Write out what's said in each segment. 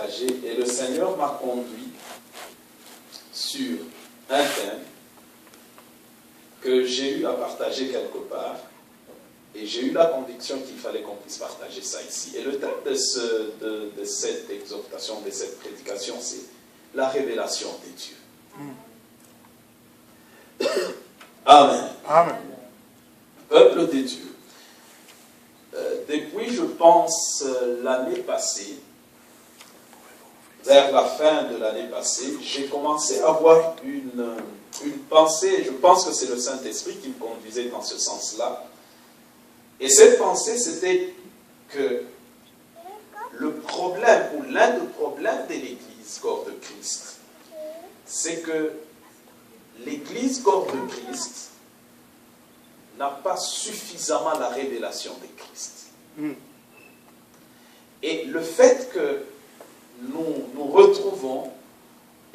partager et le Seigneur m'a conduit sur un thème que j'ai eu à partager quelque part et j'ai eu la conviction qu'il fallait qu'on puisse partager ça ici. Et le thème de cette exhortation, de cette prédication, c'est la révélation des dieux. Amen. Amen. Peuple des dieux. Depuis, je pense, l'année passée, vers la fin de l'année passée, j'ai commencé à avoir une pensée, je pense que c'est le Saint-Esprit qui me conduisait dans ce sens-là. Et cette pensée, c'était que le problème, ou l'un des problèmes de l'Église corps de Christ, c'est que l'Église corps de Christ n'a pas suffisamment la révélation de Christ. Et le fait que nous nous retrouvons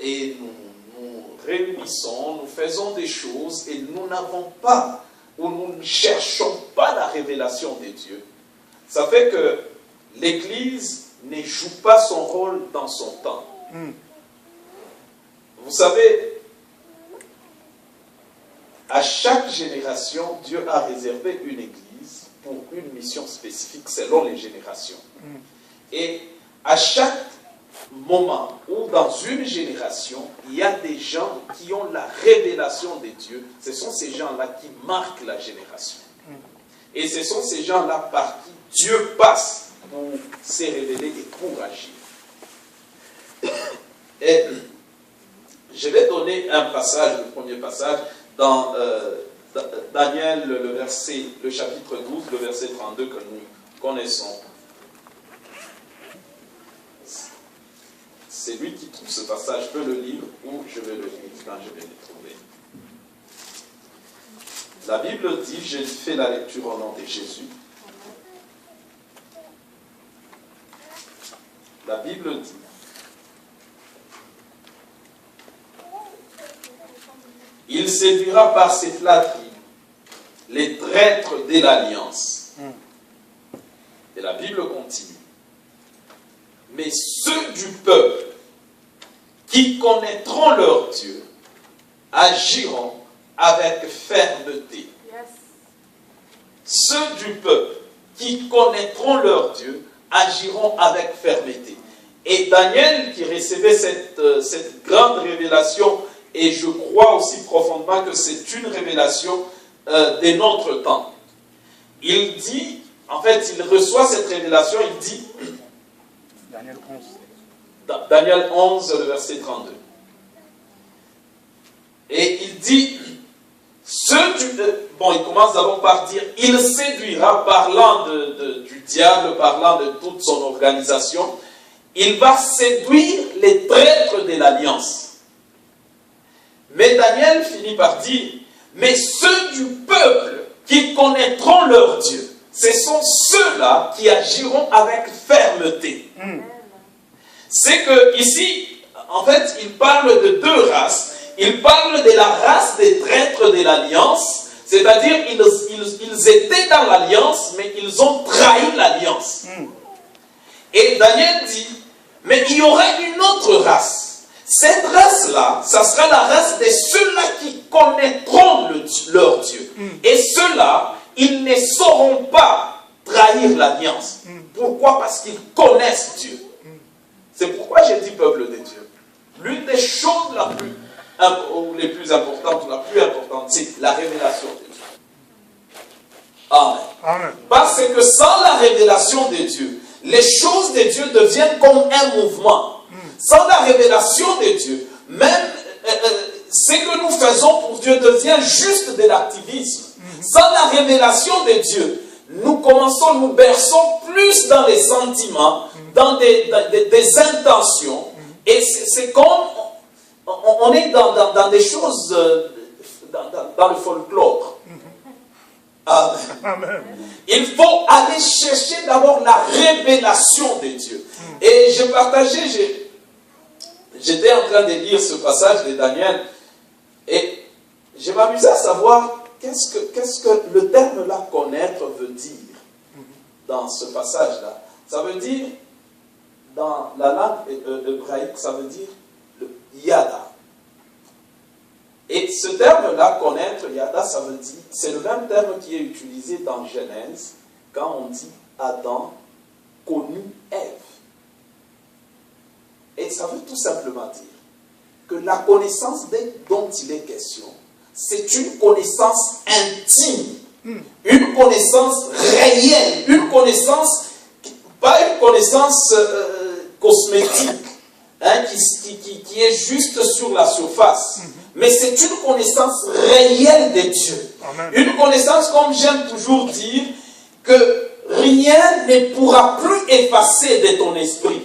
et nous réunissons, nous faisons des choses et nous n'avons pas, ou nous ne cherchons pas la révélation de Dieu, ça fait que l'Église ne joue pas son rôle dans son temps. Vous savez, à chaque génération, Dieu a réservé une église pour une mission spécifique selon les générations. Et à chaque moment où dans une génération, il y a des gens qui ont la révélation de Dieu, ce sont ces gens-là qui marquent la génération. Et ce sont ces gens-là par qui Dieu passe pour se révéler et pour agir. Et je vais donner un passage, le premier passage, dans Daniel, le chapitre 12, le verset 32 que nous connaissons. C'est lui qui trouve ce passage, peut le lire ou je vais le lire quand je vais le trouver. La Bible dit, j'ai fait la lecture au nom de Jésus. La Bible dit, il séduira par ses flatteries les traîtres de l'alliance. Et la Bible continue. Mais ceux du peuple qui connaîtront leur Dieu agiront avec fermeté. Ceux du peuple qui connaîtront leur Dieu agiront avec fermeté. Et Daniel, qui recevait cette grande révélation, et je crois aussi profondément que c'est une révélation de notre temps. Il dit, en fait, il reçoit cette révélation, il dit, Daniel 11, le verset 32. Et il dit, il commence d'abord par dire, il séduira, parlant du diable, parlant de toute son organisation, il va séduire les traîtres de l'alliance. Mais Daniel finit par dire, mais ceux du peuple qui connaîtront leur Dieu, ce sont ceux-là qui agiront avec fermeté. C'est que ici, en fait, il parle de deux races. Il parle de la race des traîtres de l'alliance, c'est-à-dire ils étaient dans l'alliance, mais ils ont trahi l'alliance. Et Daniel dit, mais il y aura une autre race. Cette race-là, ça sera la race de ceux-là qui connaîtront leur Dieu. Et ceux-là, ils ne sauront pas trahir l'alliance. Pourquoi? Parce qu'ils connaissent Dieu. C'est pourquoi j'ai dit peuple de Dieu. L'une des choses les plus importantes, ou la plus importante, c'est la révélation de Dieu. Amen. Amen. Parce que sans la révélation de Dieu, les choses de Dieu deviennent comme un mouvement. Sans la révélation de Dieu, même ce que nous faisons pour Dieu devient juste de l'activisme. Sans la révélation de Dieu, nous berçons plus dans les sentiments, dans des intentions, et c'est comme on est dans des choses, dans le folklore. Amen. Amen. Il faut aller chercher d'abord la révélation de Dieu. Et j'étais en train de lire ce passage de Daniel et je m'amusais à savoir qu'est-ce que le terme là, connaître, veut dire dans ce passage-là. Ça veut dire, dans la langue hébraïque, ça veut dire le yada. Et ce terme-là, connaître, yada, ça veut dire, c'est le même terme qui est utilisé dans Genèse, quand on dit Adam connut Ève. Et ça veut tout simplement dire que la connaissance dont il est question, c'est une connaissance intime, une connaissance réelle, une connaissance, pas une connaissance cosmétique, hein, qui est juste sur la surface, mais c'est une connaissance réelle de Dieu. Amen. Une connaissance, comme j'aime toujours dire, que rien ne pourra plus effacer de ton esprit.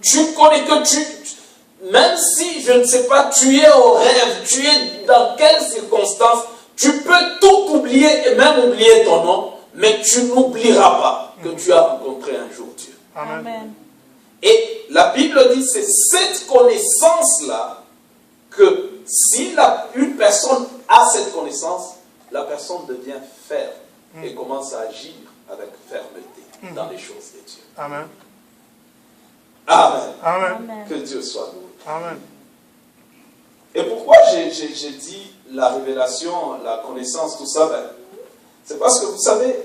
Tu connais que même si, je ne sais pas, tu es au rêve, tu es dans quelles circonstances, tu peux tout oublier et même oublier ton nom, mais tu n'oublieras pas que tu as rencontré un jour Dieu. Amen. Et la Bible dit, c'est cette connaissance-là que si une personne a cette connaissance, la personne devient ferme et commence à agir avec fermeté dans les choses de Dieu. Amen. Amen. Amen. Que Dieu soit loué. Amen. Et pourquoi j'ai dit la révélation, la connaissance, tout ça, ben, c'est parce que vous savez,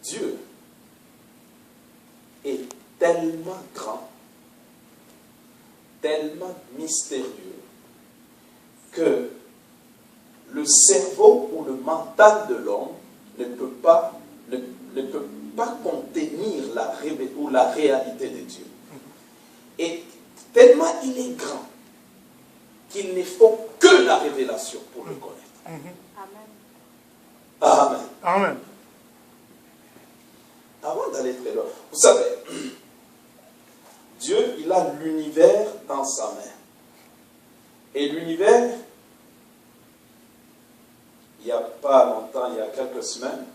Dieu est tellement grand, tellement mystérieux, que le cerveau ou le mental de l'homme ne peut pas contenir la réalité de Dieu. Et tellement il est grand qu'il ne faut que la révélation pour le connaître. Amen. Amen. Amen. Avant d'aller très loin, vous savez, Dieu, il a l'univers dans sa main. Et l'univers, il n'y a pas longtemps, il y a quelques semaines,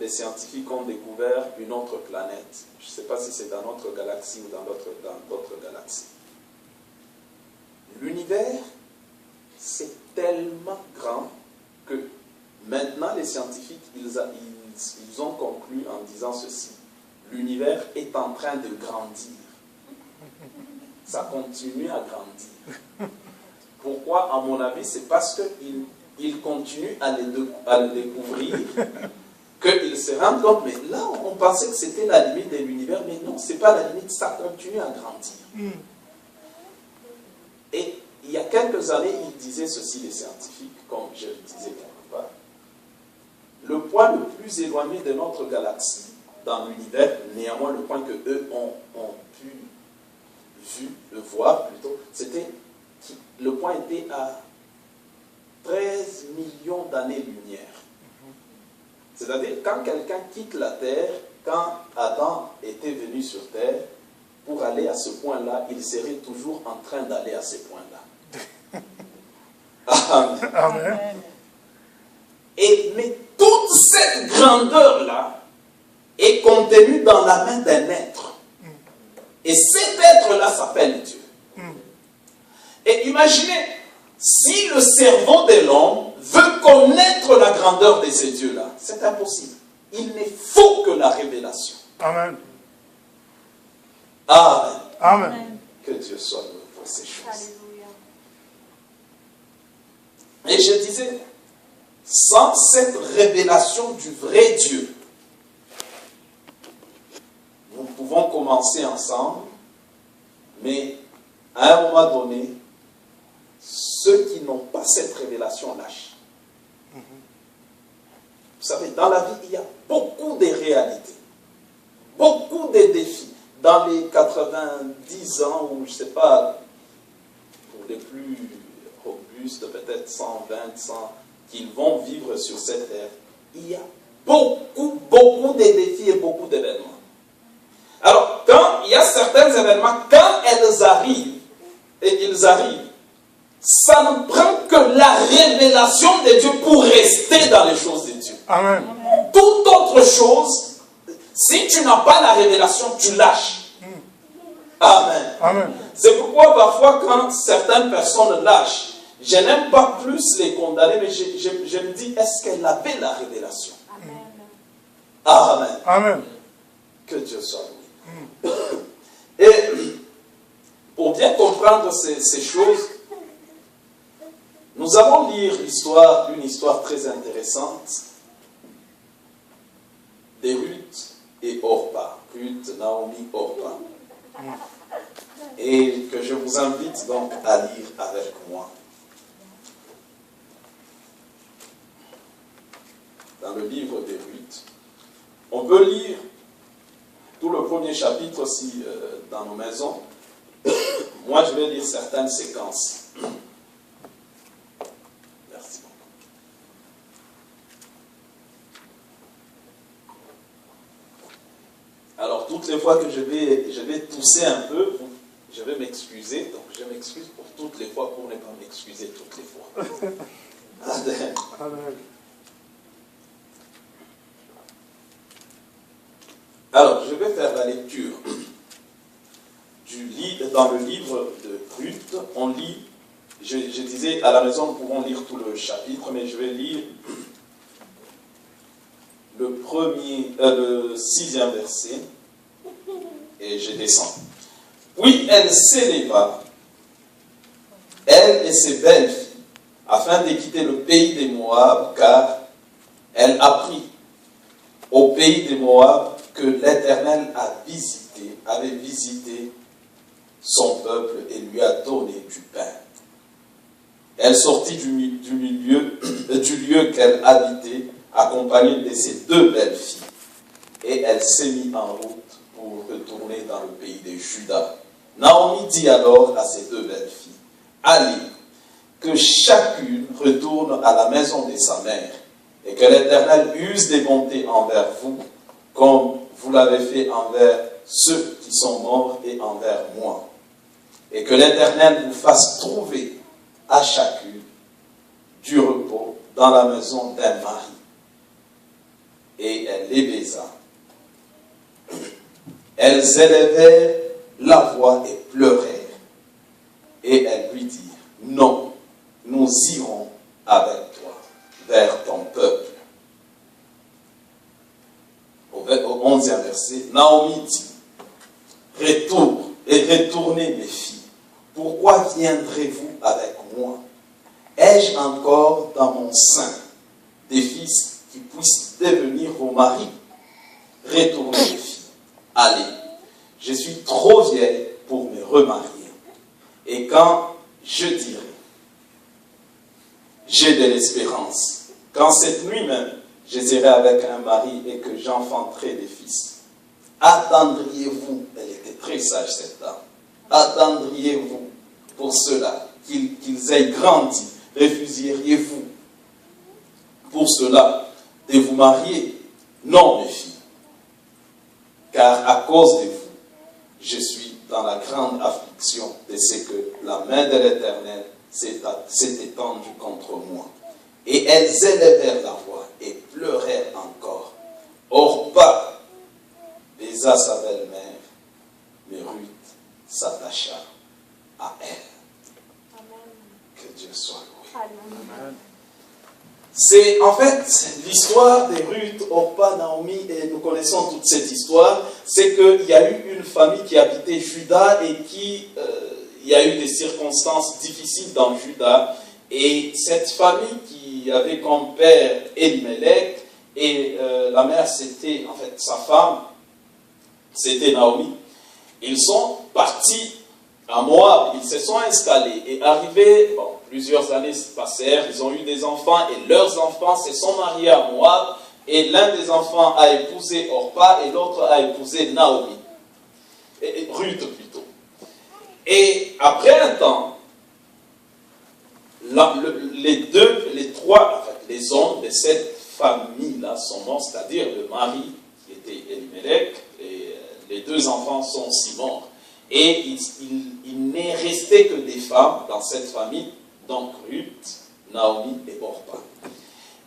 les scientifiques ont découvert une autre planète. Je ne sais pas si c'est dans notre galaxie ou dans d'autres galaxies. L'univers, c'est tellement grand que maintenant les scientifiques, ils ont conclu en disant ceci. L'univers est en train de grandir. Ça continue à grandir. Pourquoi? À mon avis, c'est parce qu'ils continuent à le découvrir, qu'ils se rendent compte, mais là, on pensait que c'était la limite de l'univers, mais non, ce n'est pas la limite, ça continue à grandir. Et il y a quelques années, ils disaient ceci, les scientifiques, comme je le disais quelque part. Le point le plus éloigné de notre galaxie, dans l'univers, néanmoins le point que eux ont pu voir plutôt, c'était, le point était à 13 millions d'années-lumière. C'est-à-dire, quand quelqu'un quitte la Terre, quand Adam était venu sur Terre, pour aller à ce point-là, il serait toujours en train d'aller à ce point-là. Amen. Amen. Mais toute cette grandeur-là est contenue dans la main d'un être. Et cet être-là s'appelle Dieu. Et imaginez, si le cerveau de l'homme veut connaître la grandeur de ces dieux-là, c'est impossible. Il ne faut que la révélation. Amen. Amen. Amen. Que Dieu soit loué pour ces choses. Alléluia. Et je disais, sans cette révélation du vrai Dieu, nous pouvons commencer ensemble, mais à un moment donné, ceux qui n'ont pas cette révélation lâchent. Vous savez, dans la vie, il y a beaucoup de réalités, beaucoup de défis. Dans les 90 ans, ou je ne sais pas, pour les plus robustes, peut-être 120, 100, qu'ils vont vivre sur cette terre, il y a beaucoup de défis et beaucoup d'événements. Alors, quand il y a certains événements, quand ils arrivent, ça ne prend que la révélation de Dieu pour rester dans les choses de Dieu. Amen. Toute autre chose, si tu n'as pas la révélation, tu lâches. Amen. Amen. C'est pourquoi parfois quand certaines personnes lâchent, je n'aime pas plus les condamner, mais je me dis, est-ce qu'elle avait la révélation? Amen. Amen. Amen. Que Dieu soit loué. Et pour bien comprendre ces choses, nous allons lire une histoire très intéressante de Ruth et Orpa. Ruth, Naomi, Orpa. Et que je vous invite donc à lire avec moi. Dans le livre de Ruth, on peut lire tout le premier chapitre aussi dans nos maisons. Moi, je vais lire certaines séquences. Merci beaucoup. Alors, toutes les fois que je vais tousser un peu, je vais m'excuser. Donc, je m'excuse pour toutes les fois, pour ne pas m'excuser toutes les fois. Amen. Amen. Alors, je vais faire la lecture dans le livre de Ruth. On lit, je disais, à la maison, nous pouvons lire tout le chapitre, mais je vais lire le 6e verset, et je descends. Puis elle s'éleva, elle et ses belles filles, afin de quitter le pays des Moab, car elle apprit au pays des Moab que l'Éternel avait visité son peuple et lui a donné du pain. Elle sortit du lieu qu'elle habitait, accompagnée de ses 2 belles filles, et elle s'est mise en route pour retourner dans le pays de Juda. Naomi dit alors à ses 2 belles filles, « Allez, que chacune retourne à la maison de sa mère, et que l'Éternel use des bontés envers vous, comme vous l'avez fait envers ceux qui sont morts et envers moi. Et que l'Éternel vous fasse trouver à chacune du repos dans la maison d'un mari. » Et elle les baisa. Elles élevèrent la voix et pleurèrent. Et elles lui dirent, « Non, nous irons avec toi vers ton peuple. » Au 11e verset, Naomi dit, « Retournez mes filles, pourquoi viendrez-vous avec moi? Ai-je encore dans mon sein des fils qui puissent devenir vos maris? Retournez mes filles, allez, je suis trop vieille pour me remarier. Et quand je dirai, j'ai de l'espérance, quand cette nuit même, je serai avec un mari et que j'enfanterai des fils. Attendriez-vous, elle était très sage cette dame, attendriez-vous pour cela qu'ils aient grandi, refuseriez-vous pour cela de vous marier? Non, mes filles, car à cause de vous, je suis dans la grande affliction de ce que la main de l'Éternel s'est étendue contre moi. Et elles élevèrent la voix et pleurèrent encore. Orpa baisa sa belle-mère, mais Ruth s'attacha à elle. Amen. Que Dieu soit loué. Amen. C'est en fait l'histoire de Ruth, Orpa, Naomi, et nous connaissons toute cette histoire. C'est qu'il y a eu une famille qui habitait Juda et il y a eu des circonstances difficiles dans Juda. Et cette famille qui avait comme père Elimelech, et la mère c'était, en fait, sa femme, c'était Naomi. Ils sont partis à Moab, ils se sont installés et arrivés, bon, plusieurs années passèrent, ils ont eu des enfants et leurs enfants se sont mariés à Moab et l'un des enfants a épousé Orpa et l'autre a épousé Naomi, Ruth plutôt. Et après un temps, les hommes de cette famille-là sont morts, c'est-à-dire le mari qui était Elimelech et les 2 enfants sont aussi morts. Et il n'est resté que des femmes dans cette famille, donc Ruth, Naomi et Orpa.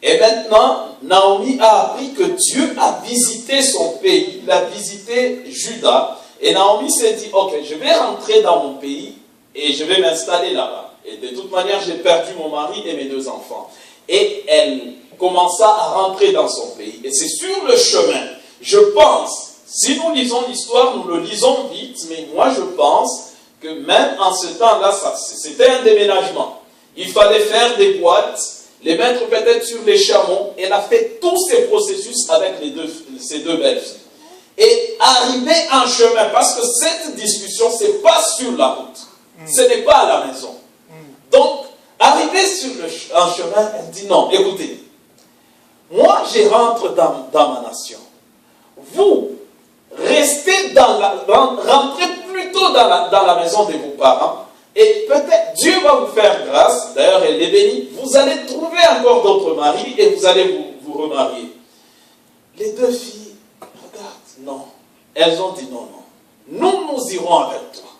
Et maintenant, Naomi a appris que Dieu a visité son pays, il a visité Juda. Et Naomi s'est dit, ok, je vais rentrer dans mon pays et je vais m'installer là-bas. Et de toute manière, j'ai perdu mon mari et mes 2 enfants. Et elle commença à rentrer dans son pays. Et c'est sur le chemin, je pense, Si nous lisons l'histoire, nous le lisons vite, mais moi je pense que même en ce temps-là, c'était un déménagement. Il fallait faire des boîtes, les mettre peut-être sur les chameaux. Elle a fait tous ces processus avec ces deux belles filles. Et arriver en chemin, parce que cette discussion, ce n'est pas sur la route. Ce n'est pas à la maison. Donc, arriver en chemin, elle dit non, écoutez, moi je rentre dans ma nation. Vous, restez rentrez plutôt dans la maison de vos parents. Et peut-être Dieu va vous faire grâce, d'ailleurs elle est bénie, vous allez trouver encore d'autres maris et vous allez vous remarier. Les deux filles, regarde, non. Elles ont dit non, non. Nous irons avec toi.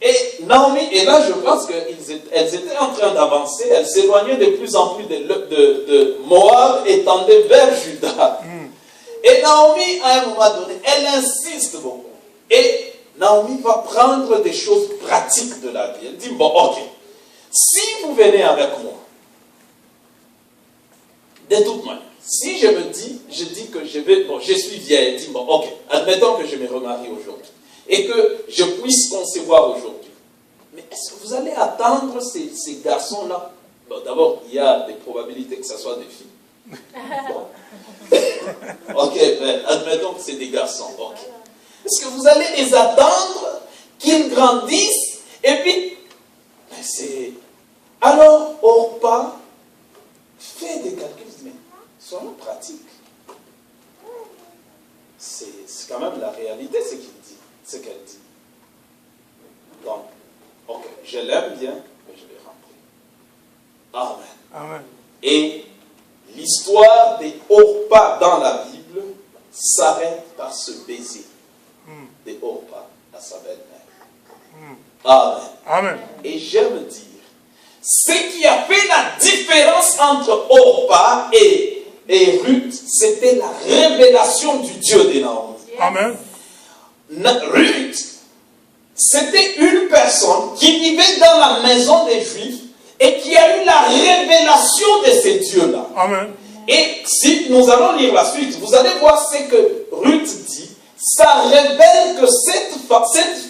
Et Naomi, et là je pense qu'elles étaient en train d'avancer, elles s'éloignaient de plus en plus de Moab et tendaient vers Juda. Et Naomi, à un moment donné, elle insiste beaucoup. Et Naomi va prendre des choses pratiques de la vie. Elle dit, bon, ok, si vous venez avec moi, de toute manière, si je dis que je vais, bon, je suis vieille, elle dit, bon, ok, admettons que je me remarie aujourd'hui et que je puisse concevoir aujourd'hui. Mais est-ce que vous allez attendre ces garçons-là? Bon, d'abord, il y a des probabilités que ce soit des filles. Bon. Ok, ben, admettons que c'est des garçons. Ok. Est-ce que vous allez les attendre qu'ils grandissent et puis, ben c'est... Alors, Orpa fait des calculs, mais soyons pratiques. C'est quand même la réalité, ce qu'elle dit. Donc, ok, je l'aime bien, mais je vais rentrer. Amen. Amen. Et l'histoire des Orpa dans la Bible s'arrête par ce baiser de Orpa à sa belle-mère. Amen. Amen. Et j'aime dire, ce qui a fait la différence entre Orpa et Ruth, c'était la révélation du Dieu de Naomi. Amen. Ruth, c'était une personne qui vivait dans la maison des Juifs et qui a eu la révélation de ces dieux-là. Amen. Et si nous allons lire la suite, vous allez voir ce que Ruth dit. Ça révèle que cette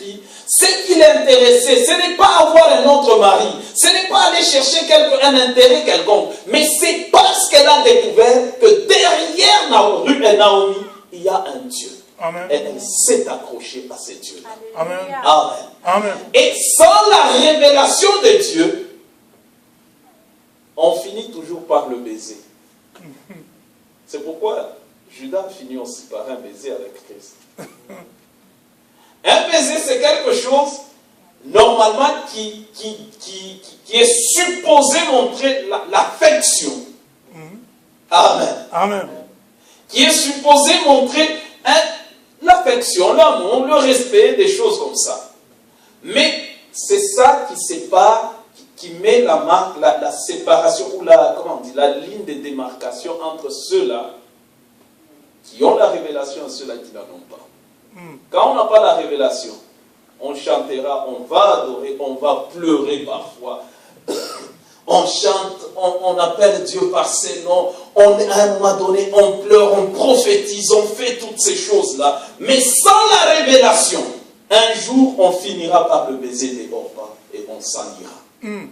fille, ce qui l'intéressait, ce n'est pas avoir un autre mari, ce n'est pas aller chercher un intérêt quelconque, mais c'est parce qu'elle a découvert que derrière Ruth et Naomi, il y a un Dieu. Amen. Et elle s'est accrochée à ces dieux-là. Amen. Amen. Amen. Et sans la révélation de Dieu, on finit toujours par le baiser. C'est pourquoi Judas finit aussi par un baiser avec Christ. Un baiser, c'est quelque chose, normalement, qui est supposé montrer l'affection. Amen. Amen. Qui est supposé montrer l'affection, l'amour, le respect, des choses comme ça. Mais c'est ça qui sépare, qui met la marque, la séparation, ou la ligne de démarcation entre ceux-là qui ont la révélation et ceux-là qui n'en ont pas. Quand on n'a pas la révélation, on chantera, on va adorer, on va pleurer parfois. On chante, on appelle Dieu par ses noms, à un moment donné, on pleure, on prophétise, on fait toutes ces choses-là. Mais sans la révélation, un jour, on finira par le baiser des Orpa et on s'en ira. Amen.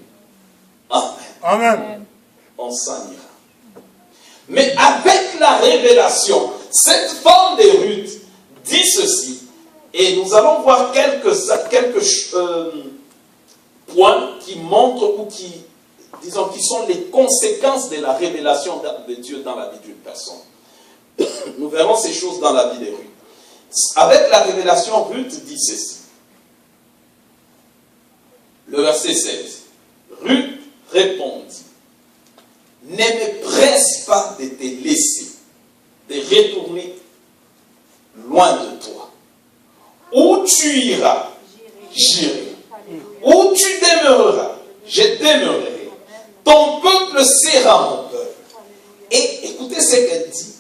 Amen. On s'en ira. Mais avec la révélation, cette femme de Ruth dit ceci, et nous allons voir quelques points qui montrent ou qui sont les conséquences de la révélation de Dieu dans la vie d'une personne. Nous verrons ces choses dans la vie de Ruth. Avec la révélation, Ruth dit ceci. Le verset 16. Ruth répondit, ne me presse pas de te laisser, de retourner loin de toi. Où tu iras, j'irai. Où tu demeureras, je demeurerai. Ton peuple sera mon peuple. Et écoutez ce qu'elle dit.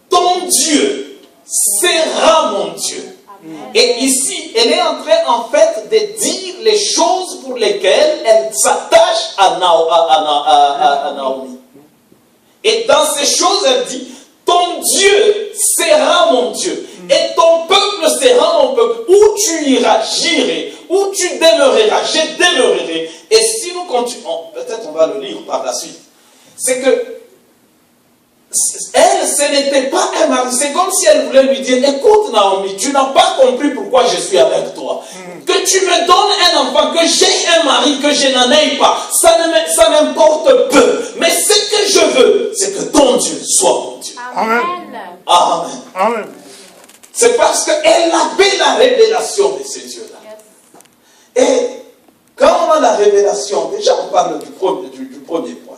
Ton Dieu sera mon Dieu. Et ici, elle est en train, en fait, de dire les choses pour lesquelles elle s'attache à Naomi. Et dans ces choses, elle dit, ton Dieu sera mon Dieu, et ton peuple sera mon peuple. Où tu iras, j'irai. Où tu demeureras, je demeurerai. Et si nous continuons, peut-être on va le lire par la suite, c'est que elle, ce n'était pas un mari. C'est comme si elle voulait lui dire, écoute Naomi, tu n'as pas compris pourquoi je suis avec toi. Que tu me donnes un enfant, que j'ai un mari, que je n'en ai pas, ça m'importe peu. Mais ce que je veux, c'est que ton Dieu soit mon Dieu. Amen. Amen. Amen. C'est parce qu'elle avait la révélation de ces dieux-là. Yes. Et quand on a la révélation, déjà on parle du premier point.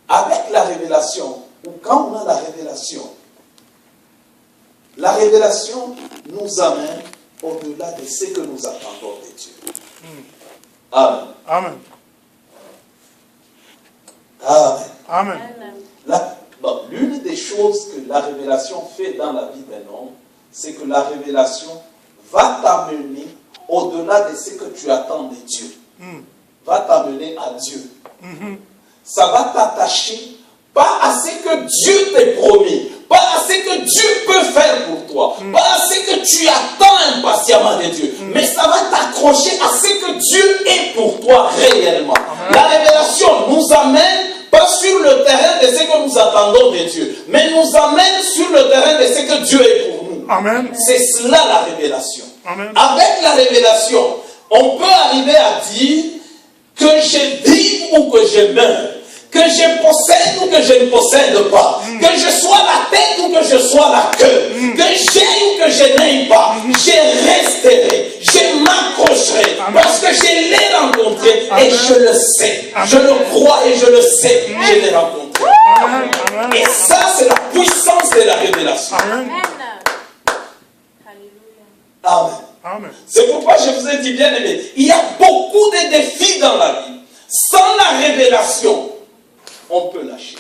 Avec la révélation, ou quand on a la révélation nous amène au-delà de ce que nous attendons de Dieu. Amen. Amen. Amen. Amen. L'une des choses que la révélation fait dans la vie d'un homme, c'est que la révélation va t'amener au-delà de ce que tu attends de Dieu. Va t'amener à Dieu. Ça va t'attacher pas à ce que Dieu t'ait promis, pas à ce que Dieu peut faire pour toi, pas à ce que tu attends impatiemment de Dieu, mais ça va t'accrocher à ce que Dieu est pour toi réellement. La révélation nous amène pas sur le terrain de ce que nous attendons de Dieu, mais nous amène sur le terrain de ce que Dieu est pour nous. Amen. C'est cela la révélation. Amen. Avec la révélation, on peut arriver à dire que je vive ou que je meure, que je possède ou que je ne possède pas, que je sois la tête ou que je sois la queue, que j'ai ou que je n'ai pas, je resterai, je m'accrocherai, parce que je l'ai rencontré et je le sais, je le crois et je le sais, je l'ai rencontré. Amen. Amen. Et ça, c'est la puissance de la révélation. Amen. Alléluia. Amen. Amen. C'est pourquoi je vous ai dit, bien aimé, il y a beaucoup de défis dans la vie. Sans la révélation, on peut lâcher.